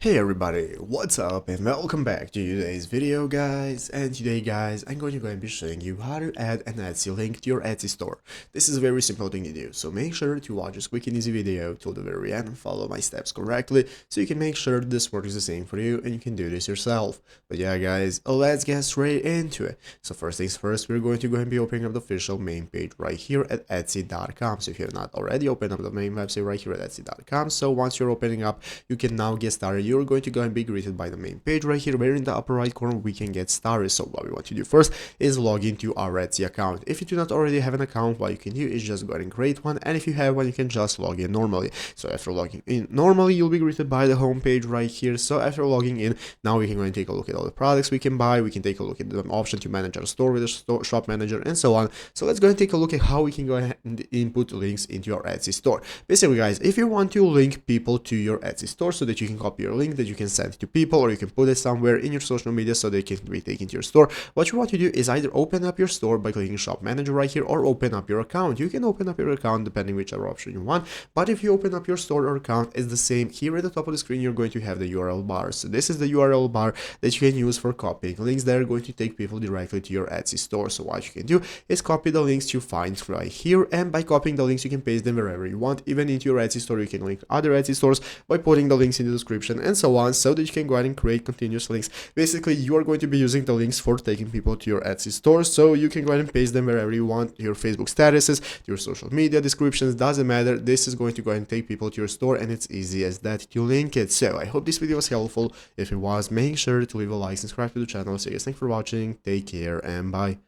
Hey everybody, what's up and welcome back to today's video guys. And today guys, I'm going to be showing you how to add an Etsy link to your Etsy store. This is a very simple thing to do, so make sure to watch this quick and easy video till the very end and follow my steps correctly so you can make sure this works the same for you and you can do this yourself. But yeah guys, let's get straight into it. So first things first, we're going to go and be opening up the official main page right here at Etsy.com. So if you have not already opened up the main website right here at Etsy.com, so once you're opening up, you can now get started. You're going to go and be greeted by the main page right here, where in the upper right corner we can get started. So what we want to do first is log into our Etsy account. If you do not already have an account, what you can do is just go ahead and create one, and if you have one, you can just log in normally. So after logging in normally, you'll be greeted by the home page right here. So after logging in, now we can go and take a look at all the products we can buy. We can take a look at the option to manage our store with the shop manager and so on. So let's go and take a look at how we can go ahead and input links into your Etsy store. Basically guys, if you want to link people to your Etsy store so that you can copy your link that you can send to people, or you can put it somewhere in your social media so they can be taken to your store, what you want to do is either open up your store by clicking shop manager right here, or open up your account. You can open up your account depending whichever option you want, but if you open up your store or account, it's the same. Here at the top of the screen you're going to have the URL bar. So this is the URL bar that you can use for copying links that are going to take people directly to your Etsy store. So what you can do is copy the links you find right here, and by copying the links you can paste them wherever you want, even into your Etsy store. You can link other Etsy stores by putting the links in the description and so on, so that you can go ahead and create continuous links. Basically, you are going to be using the links for taking people to your Etsy store, so you can go ahead and paste them wherever you want, your Facebook statuses, your social media descriptions, doesn't matter. This is going to go ahead and take people to your store, and it's easy as that to link it. So I hope this video was helpful. If it was, make sure to leave a like, subscribe to the channel. So guys, thanks for watching, take care, and bye.